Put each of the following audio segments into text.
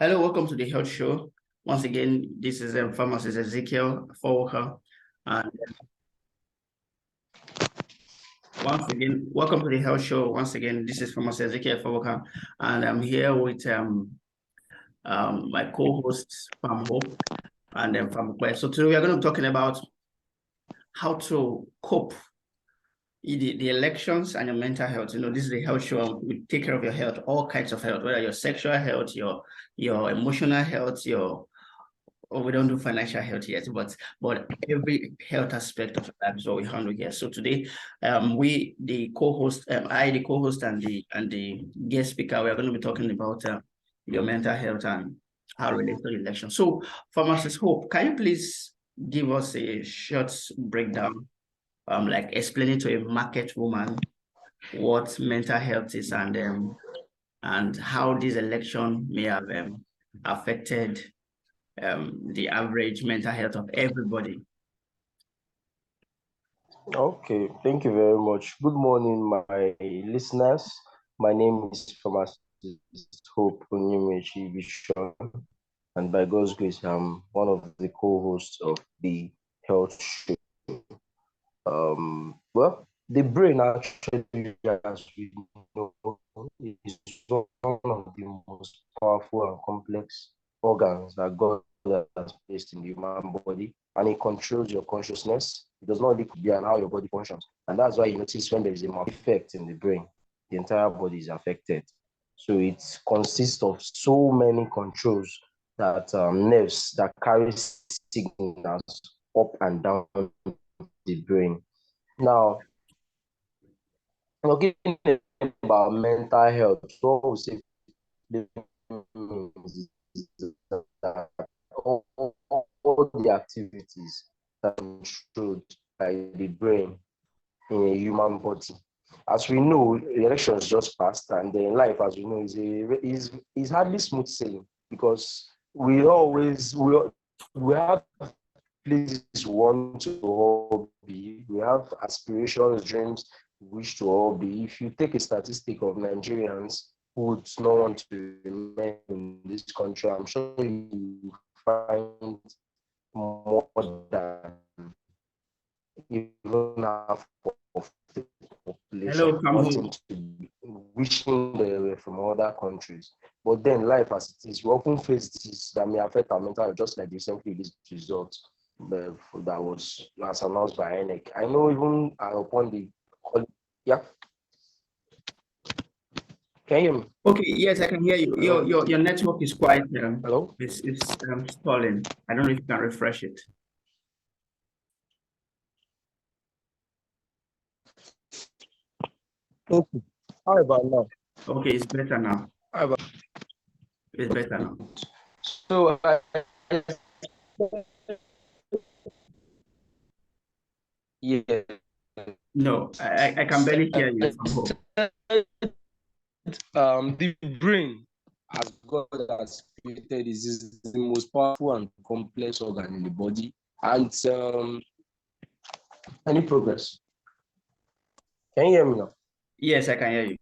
Hello, welcome to the Health Show. Once again, this is pharmacist Ezekiel Forwalker. And once again, welcome to the Health Show. Once again, this is pharmacist Ezekiel Forwalker. And I'm here with my co-hosts, Farm Hope and Farm Quest. So today we are going to be talking about how to cope the elections and your mental health. This is the health show. We take care of your health, all kinds of health, whether your sexual health, your emotional health, we don't do financial health yet, but every health aspect of that is what we handle here. So today, we the co-host, I the co-host and the guest speaker, we are going to be talking about your mental health and how related to the election. So, Pharmacist Hope, can you please give us a short breakdown, like explaining to a market woman what mental health is and how this election may have affected the average mental health of everybody. Okay, thank you very much. Good morning, my listeners. My name is Pharmacist Hope Onyemaechi Bishon, and by God's grace, I'm one of the co-hosts of the health show. Well, the brain actually, as we know, is one of the most powerful and complex organs that God has placed in the human body, and it controls your consciousness. It does not only be on how your body functions, and that's why you notice when there is a maleffect in the brain, the entire body is affected. So it consists of so many controls that nerves that carry signals up and down the brain. Now, talking about mental health, what we say that all the activities that are controlled by the brain in a human body. As we know, the elections just passed, and then life, as we know, is hardly smooth sailing because we have places we want to all be. We have aspirations, dreams, we wish to all be. If you take a statistic of Nigerians who would not want to remain in this country, I'm sure you find more than even half of the population Hello, wanting Kamho. to be wishing they were from other countries. But then life as it is, we often face this that may affect our mental health, just like the recently released result that was as announced by INEC. I know even upon the yeah. Can you hear me? Okay, yes, I can hear you. Your Hello? your your network is quite Hello? it's stalling. I don't know if you can refresh it. Okay. How about now? Okay, it's better now. How about It's better now. so yeah. No, I can barely hear you from home. The brain, as God has created, is the most powerful and complex organ in the body. And any progress? Can you hear me now? Yes, I can hear you.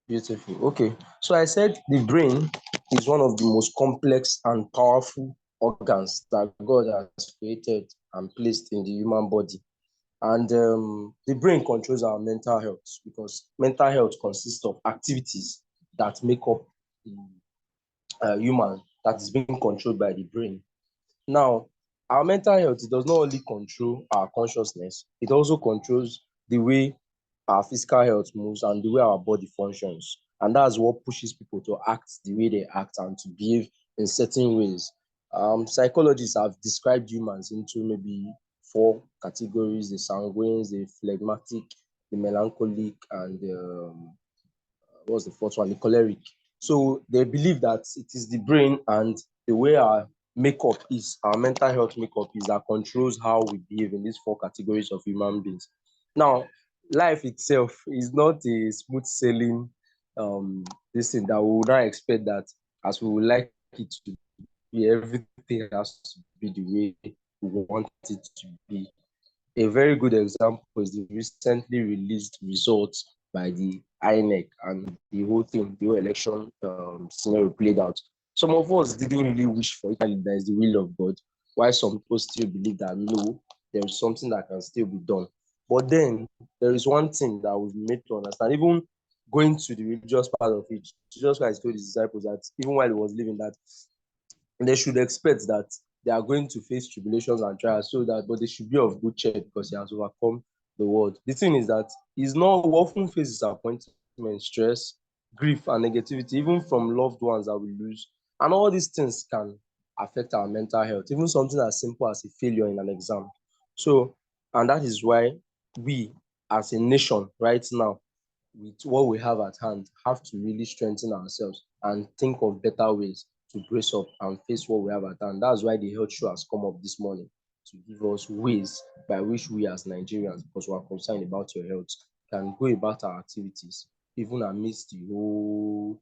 Beautiful. Okay. So I said the brain is one of the most complex and powerful organs that God has created and placed in the human body. And the brain controls our mental health because mental health consists of activities that make up the human that is being controlled by the brain. Now, our mental health, it does not only control our consciousness, it also controls the way our physical health moves and the way our body functions. And that's what pushes people to act the way they act and to behave in certain ways. Psychologists have described humans into maybe four categories: the sanguines, the phlegmatic, the melancholic, and what's the fourth one? The choleric. So they believe that it is the brain and the way our makeup is, our mental health makeup is, that controls how we behave in these four categories of human beings. Now, life itself is not a smooth sailing this thing that we would not expect that as we would like it to be, everything has to be the way we want it to be. A very good example is the recently released results by the INEC and the whole thing, the whole election scenario played out. Some of us didn't really wish for it, and that is the will of God, while some people still believe that no, there is something that can still be done. But then there is one thing that we've made to understand, even going to the religious part of it, Jesus Christ told his disciples that even while he was living, that they should expect that they are going to face tribulations and trials, so that but they should be of good cheer because he has overcome the world. The thing is that he's not we often face disappointment, stress, grief, and negativity, even from loved ones that we lose. And all these things can affect our mental health, even something as simple as a failure in an exam. So, and that is why we as a nation right now, with what we have at hand, have to really strengthen ourselves and think of better ways to brace up and face what we have at hand. That's why the health show has come up this morning, to give us ways by which we as Nigerians, because we are concerned about your health, can go about our activities, even amidst the whole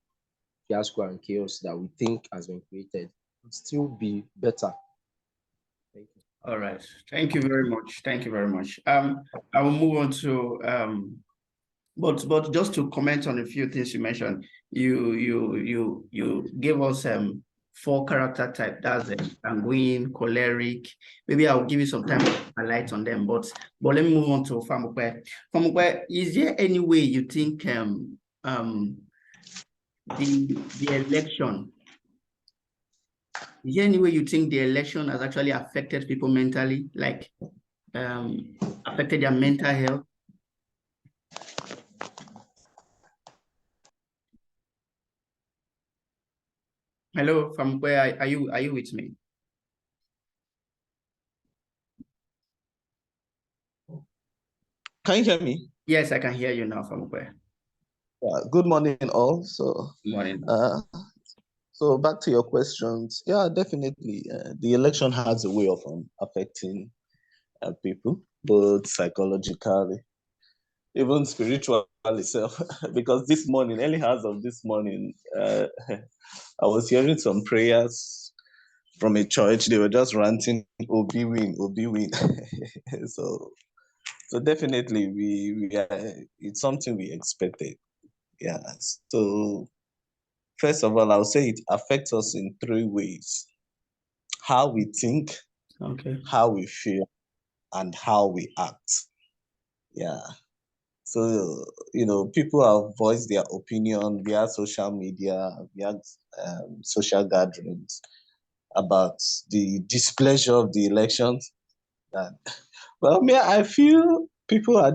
fiasco and chaos that we think has been created, still be better. Thank you. All right. Thank you very much. Thank you very much. I will move on to but just to comment on a few things you mentioned, you gave us 4 character type. That's sanguine, choleric. Maybe I'll give you some time to highlight on them. But let me move on to Famukwe. Famukwe, is there any way you think the election? Is there any way you think the election has actually affected people mentally, like affected their mental health? Hello, from where are you with me? Can you hear me? Yes, I can hear you now, from where. Good morning, all. So, Good morning. So back to your questions. Yeah, definitely. The election has a way of affecting people, both psychologically, even spiritually itself. Because this morning, early hours of this morning, I was hearing some prayers from a church. They were just ranting, "Obi win, Obi win." So definitely, it's something we expected. Yeah. So first of all, I'll say it affects us in 3 ways: how we think, Okay, how we feel, and how we act. Yeah. So, people have voiced their opinion via social media, via social gatherings about the displeasure of the elections. And, well, I feel people are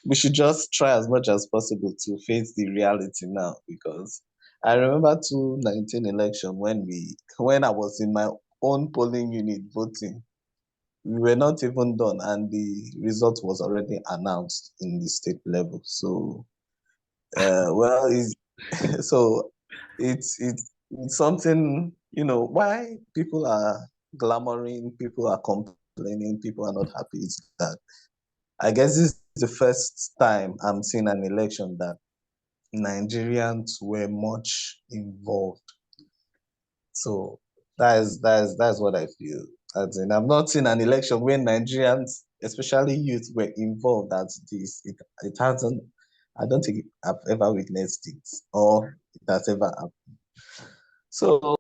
we should just try as much as possible to face the reality now, because I remember 2019 election when I was in my own polling unit voting. We were not even done, and the result was already announced in the state level. So, well, so it's something, why people are clamoring, people are complaining, people are not happy. It's that I guess this is the first time I'm seeing an election that Nigerians were much involved. So that's what I feel. As in, I've not seen an election where Nigerians, especially youth, were involved as this. It hasn't. I don't think I've ever witnessed it, or it has ever happened. So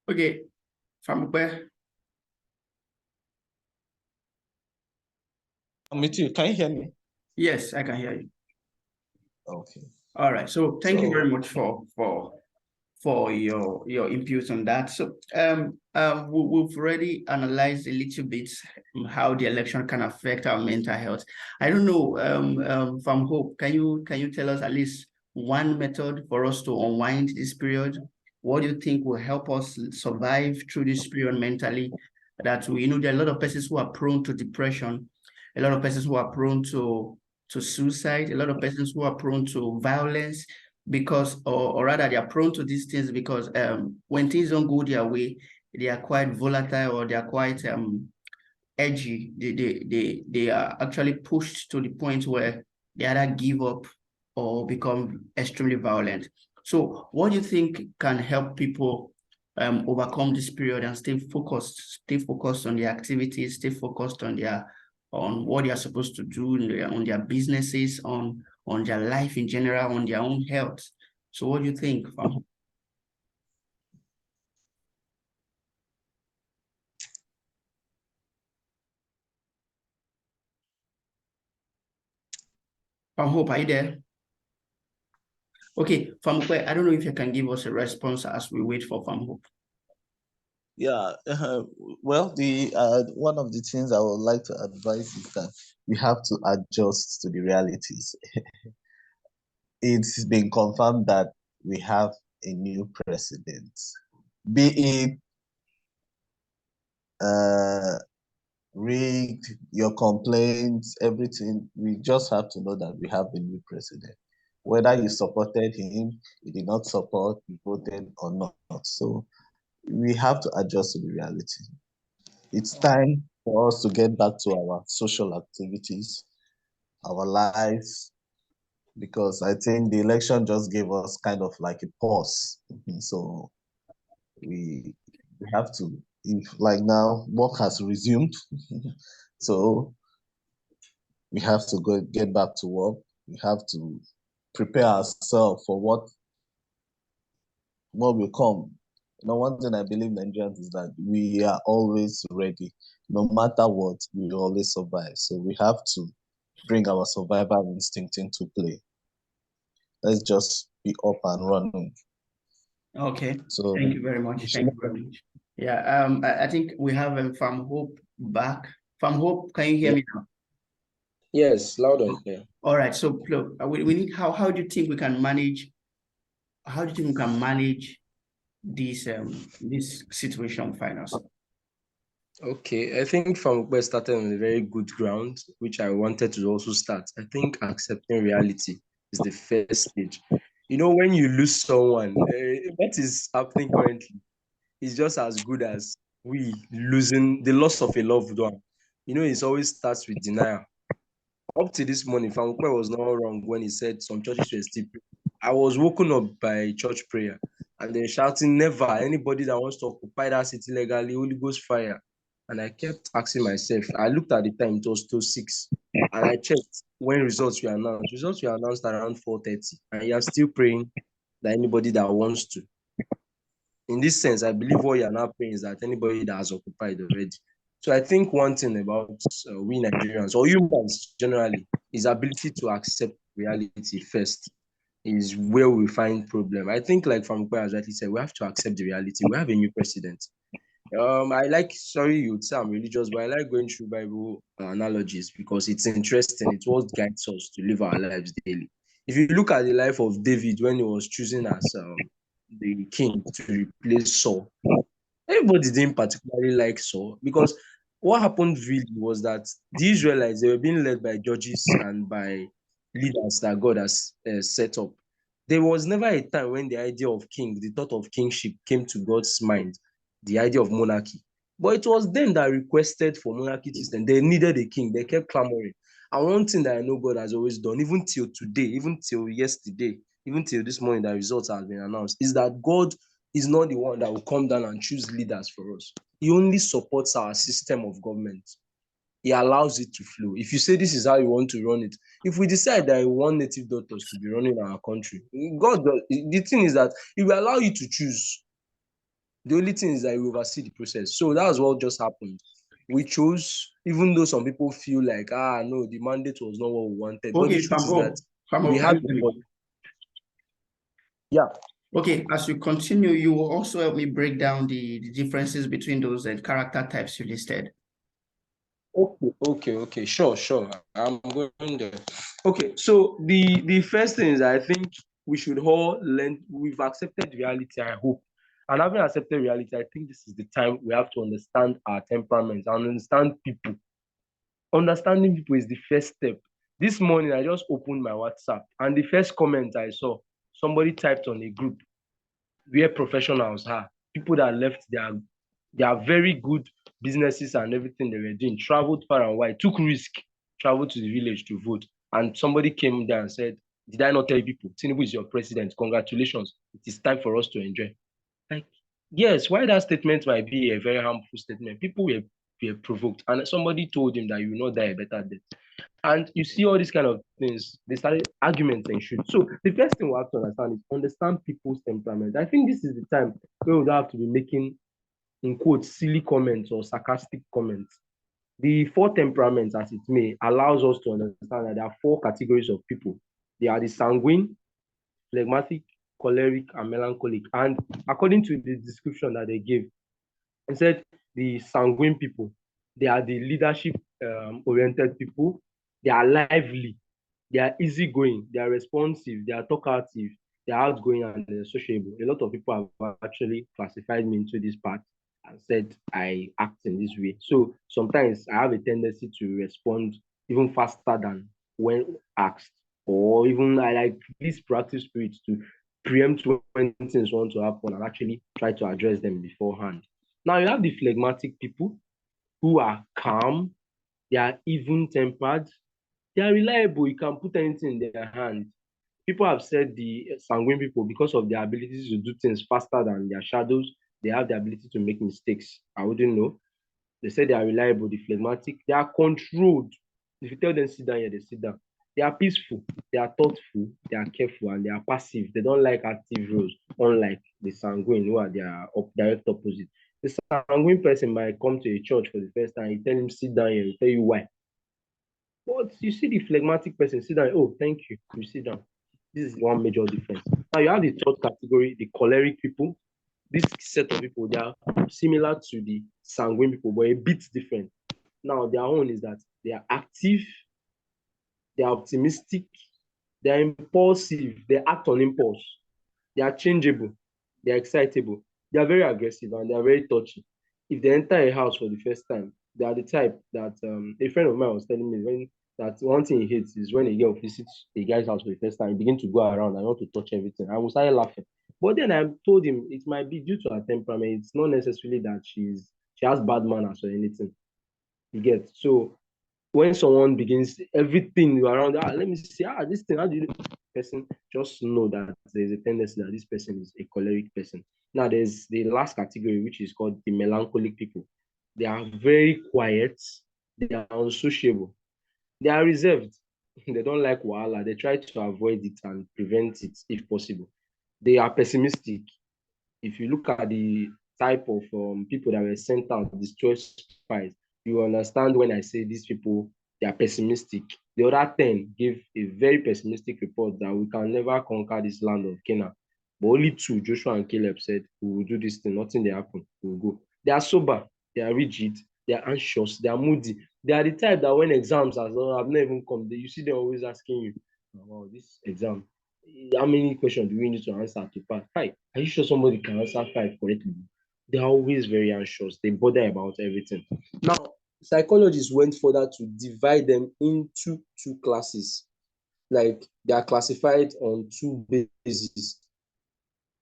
okay, from where? me too. Can you hear me? Yes, I can hear you. Okay. All right. So thank you So very much for your input on that. So we've already analyzed a little bit how the election can affect our mental health. I don't know, from Hope, can you tell us at least one method for us to unwind this period? What do you think will help us survive through this period mentally? That there are a lot of persons who are prone to depression, a lot of persons who are prone to suicide, a lot of persons who are prone to violence, because or rather they are prone to these things because when things don't go their way, they are quite volatile, or they are quite edgy. They are actually pushed to the point where they either give up or become extremely violent. So what do you think can help people overcome this period and stay focused on their activities, stay focused on what they are supposed to do on their businesses, on their life in general, on their own health. So what do you think, Fam? Fam Hope, are you there? Okay, Fam Hope, I don't know if you can give us a response as we wait for Fam Hope. Yeah, well, the one of the things I would like to advise is that we have to adjust to the realities. It's been confirmed that we have a new president, be it rigged, your complaints, everything. We just have to know that we have a new president. Whether you supported him, you did not support, you voted or not. So we have to adjust to the reality. It's time for us to get back to our social activities, our lives, because I think the election just gave us kind of like a pause. So we have to, if like now work has resumed, so we have to go get back to work. We have to prepare ourselves for what will come. One thing I believe Nigerians is that we are always ready. No matter what, we will always survive. So we have to bring our survival instinct into play. Let's just be up and running. Okay. So thank you very much. Thank you very much. Yeah. I think we have Fam Hope back. Fam Hope, can you hear me now? Yes, loud and clear. All right. So look, we need how do you think we can manage? How do you think we can manage this situation finance? Okay, I think from where started on a very good ground, which I wanted to also start. I think accepting reality is the first stage. When you lose someone, what is happening currently is just as good as we losing the loss of a loved one. It always starts with denial. Up to this morning, Famukwe was not wrong when he said some churches were still praying. I was woken up by church prayer and then shouting, never, anybody that wants to occupy that city legally, Holy Ghost fire. And I kept asking myself, I looked at the time, it was till 6, and I checked when results were announced. Results were announced around 4:30, and you are still praying that anybody that wants to. In this sense, I believe what you are now praying is that anybody that has occupied already. So I think one thing about we Nigerians or humans generally is ability to accept reality first is where we find problem. I think like from as rightly said, we have to accept the reality. We have a new president. I like, sorry, you'd say I'm religious, but I like going through Bible analogies because it's interesting. It's what guides us to live our lives daily. If you look at the life of David when he was chosen as the king to replace Saul, everybody didn't particularly like Saul because what happened really was that the Israelites, they were being led by judges and by leaders that God has set up. There was never a time when the idea of king, the thought of kingship came to God's mind, the idea of monarchy. But it was them that requested for monarchy system. They needed a king. They kept clamoring. And one thing that I know God has always done, even till today, even till yesterday, even till this morning, the results have been announced, is that God is not the one that will come down and choose leaders for us. He only supports our system of government. He allows it to flow. If you say this is how you want to run it, if we decide that we want native doctors to be running our country, God, the thing is that He will allow you to choose. The only thing is that He will oversee the process. So that's what just happened. We chose, even though some people feel like, no, the mandate was not what we wanted. But the Okay, truth is that Fam we Hope, have can you hear me? yeah. Okay, as you continue, you will also help me break down the differences between those character types you listed. Okay. Sure. I'm going there. Okay, so the first thing is I think we should all learn. We've accepted reality, I hope. And having accepted reality, I think this is the time we have to understand our temperaments and understand people. Understanding people is the first step. This morning, I just opened my WhatsApp, and the first comment I saw, somebody typed on a group where professionals are, people that left their very good businesses and everything they were doing, traveled far and wide, took risk, traveled to the village to vote. And somebody came there and said, did I not tell you people, Tinubu is your president, congratulations, it is time for us to enjoy. Like, Yes, why that statement might be a very harmful statement. People were provoked, and somebody told him that you will not die a better death. And you see all these kind of things, they started arguments and shoot. So the first thing we have to understand is understand people's temperament. I think this is the time where we don't have to be making, in quotes, silly comments or sarcastic comments. The four temperaments, as it may, allows us to understand that there are four categories of people. They are the sanguine, phlegmatic, choleric, and melancholic. And according to the description that they gave, it said the sanguine people, they are the leadership oriented people. They are lively, they are easygoing, they are responsive, they are talkative, they are outgoing, and they're sociable. A lot of people have actually classified me into this part and said I act in this way. So sometimes I have a tendency to respond even faster than when asked, or even I like this proactive spirit to preempt when things want to happen and actually try to address them beforehand. Now you have the phlegmatic people who are calm, they are even tempered, they are reliable. You can put anything in their hand. People have said the sanguine people, because of their abilities to do things faster than their shadows, they have the ability to make mistakes. I wouldn't know. They say they are reliable, the phlegmatic, they are controlled. If you tell them sit down here, they sit down. They are peaceful, they are thoughtful, they are careful, and they are passive. They don't like active roles, unlike the sanguine, who are their direct opposite. The sanguine person might come to a church for the first time, you tell him sit down here, he tell you why. But you see the phlegmatic person sit down, oh, thank you, you sit down. This is one major difference. Now you have the third category, the choleric people. This set of people, they are similar to the sanguine people, but a bit different. Now, their own is that they are active, they are optimistic, they are impulsive, they act on impulse, they are changeable, they are excitable, they are very aggressive, and they are very touchy. If they enter a house for the first time, they are the type that a friend of mine was telling me when that one thing he hates is when a girl visits a guy's house for the first time, he begin to go around and want to touch everything. I was started laughing. But then I told him it might be due to her temperament. It's not necessarily that she has bad manners or anything. You get so when someone begins everything around, let me see, this thing, how do you person just know that there's a tendency that this person is a choleric person. Now there's the last category, which is called the melancholic people. They are very quiet, they are unsociable, they are reserved, they don't like wahala, they try to avoid it and prevent it if possible. They are pessimistic. If you look at the type of people that were sent out, the choice spies, you understand when I say these people, they are pessimistic. The other 10 gave a very pessimistic report that we can never conquer this land of Canaan. But only two, Joshua and Caleb, said, we will do this thing, nothing will happen, we will go. They are sober, they are rigid, they are anxious, they are moody. They are the type that when exams have not even come, you see them always asking you, oh, wow, this exam, how many questions do we need to answer to pass? Hi, are you sure somebody can answer 5 correctly? They're always very anxious. They bother about everything. Now, psychologists went further to divide them into two classes. Like they are classified on two bases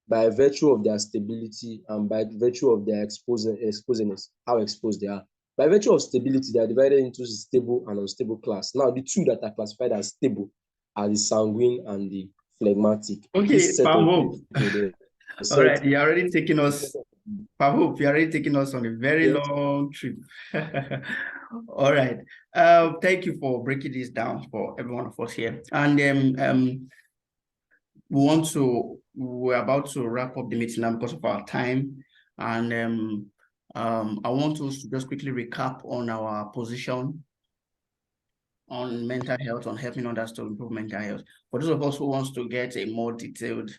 by virtue of their stability and by virtue of their exposedness, how exposed they are. By virtue of stability, they are divided into stable and unstable class. Now, the two that are classified as stable are the sanguine and the phlegmatic. Okay, This set of Pamo. people, they All said, right, you're already taking us, Pamo, you're already taking us on a very yes, long trip. All right. Thank you for breaking this down for every one of us here. And we're about to wrap up the meeting now because of our time. And I want us to just quickly recap on our position on mental health, on helping others to improve mental health. For those of us who wants to get a more detailed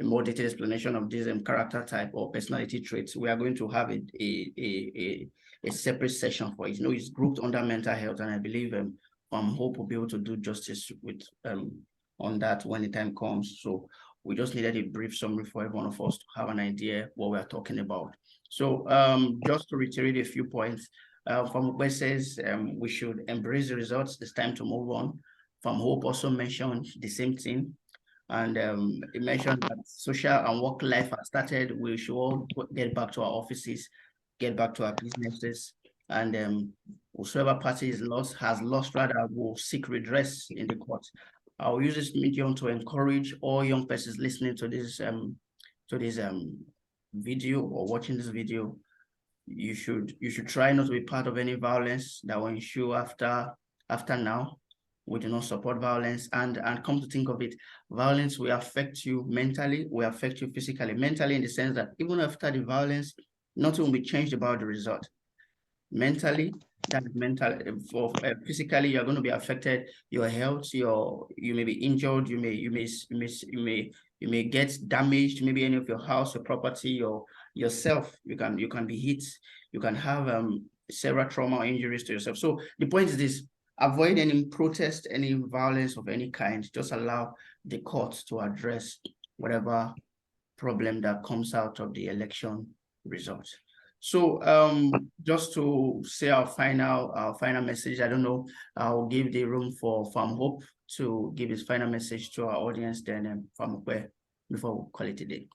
explanation of this character type or personality traits, we are going to have a separate session for it. You know, it's grouped under mental health, and I believe Hope will be able to do justice with on that when the time comes. So we just needed a brief summary for every one of us to have an idea what we're talking about. So just to reiterate a few points, from where says we should embrace the results. It's time to move on. From Hope also mentioned the same thing. And it mentioned that social and work life has started. We should all get back to our offices, get back to our businesses. And whosoever party has lost rather will seek redress in the court. I'll use this medium to encourage all young persons listening to this video or watching this video, you should try not to be part of any violence that will ensue after now. We do not support violence, and come to think of it, violence will affect you mentally, will affect you physically. Mentally, in the sense that even after the violence, nothing will be changed about the result. Mentally, that is mental. For physically, you're going to be affected. Your health, you may be injured. You may get damaged. Maybe any of your house, your property, or yourself. You can be hit. You can have several trauma or injuries to yourself. So the point is this: avoid any protest, any violence of any kind. Just allow the courts to address whatever problem that comes out of the election results. So just to say our final message, I don't know, I'll give the room for Farm Hope to give his final message to our audience, then Farm Hope before we call it a day.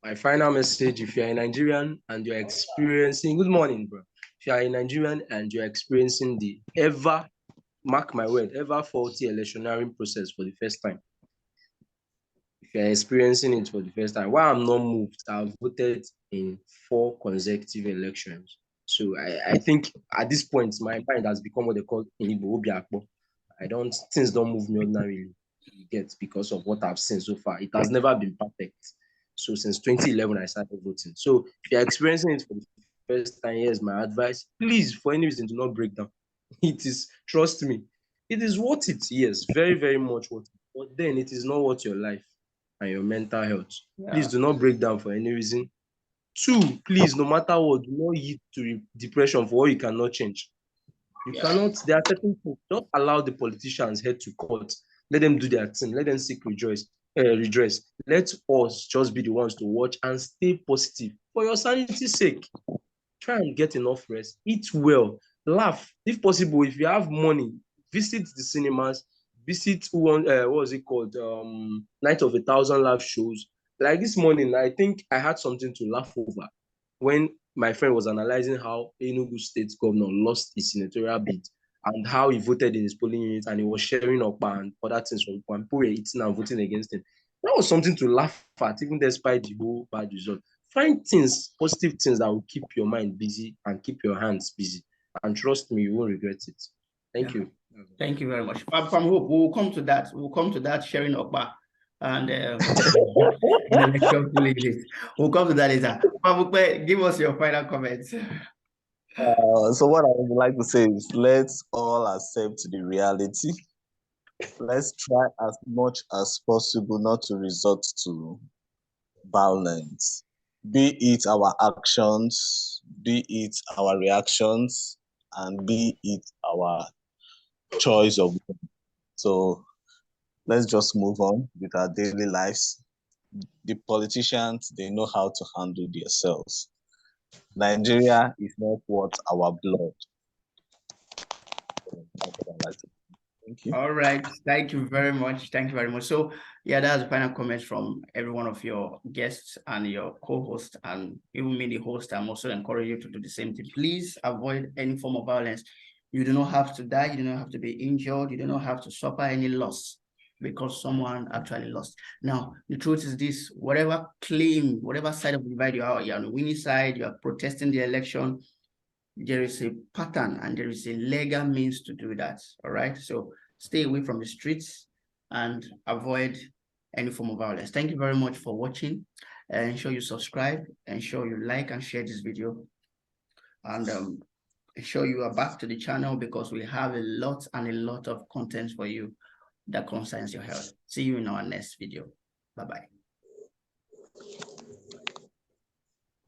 My final message, if you're a Nigerian and you're experiencing, good morning, bro. If you're a Nigerian and you're experiencing the mark my word, ever faulty electioneering process for the first time, if you're experiencing it for the first time, why I'm not moved, I've voted in 4 consecutive elections. So I think at this point, my mind has become what they call in Igbo Obiakpo. Things don't move me ordinarily, you get, because of what I've seen so far. It has never been perfect. So since 2011, I started voting. So if you're experiencing it for the first time, here's my advice. Please, for any reason, do not break down. It is, trust me, it is worth it. Yes, very, very much worth it. But then it is not worth your life and your mental health. Please do not break down for any reason. 2, please, no matter what, do not yield to depression for what you cannot change. You cannot, there are certain things, don't allow the politicians head to court. Let them do their thing. Let them seek redress. Let us just be the ones to watch and stay positive. For your sanity's sake, try and get enough rest. Eat well. Laugh. If possible, if you have money, visit the cinemas. Visit what was it called? Night of 1,000 live shows. Like this morning, I think I had something to laugh over when my friend was analyzing how Enugu State governor lost his senatorial bid and how he voted in his polling unit, and he was sharing up and other things from people were eating and voting against him. That was something to laugh at, even despite the whole bad result. Find things, positive things that will keep your mind busy and keep your hands busy. And trust me, you won't regret it. Thank you. Thank you very much. From Hope, we'll come to that. We'll come to that sharing up and we'll come to that later. Give us your final comments. So what I would like to say is, let's all accept the reality. Let's try as much as possible not to resort to violence, be it our actions, be it our reactions, and be it our choice of. So let's just move on with our daily lives. The politicians, they know how to handle themselves. Nigeria is not worth our blood. Thank you. All right. Thank you very much. Thank you very much. So yeah, that's the final comments from every one of your guests and your co-host, and even me, the host. I'm also encouraging you to do the same thing. Please avoid any form of violence. You do not have to die. You do not have to be injured. You do not have to suffer any loss because someone actually lost. Now, the truth is this: whatever claim, whatever side of the divide you are, you're on the winning side, you are protesting the election, there is a pattern and there is a legal means to do that. All right. So stay away from the streets and avoid any form of violence. Thank you very much for watching. Ensure you subscribe, ensure you like and share this video, and ensure you are back to the channel because we have a lot of content for you that concerns your health. See you in our next video. Bye-bye.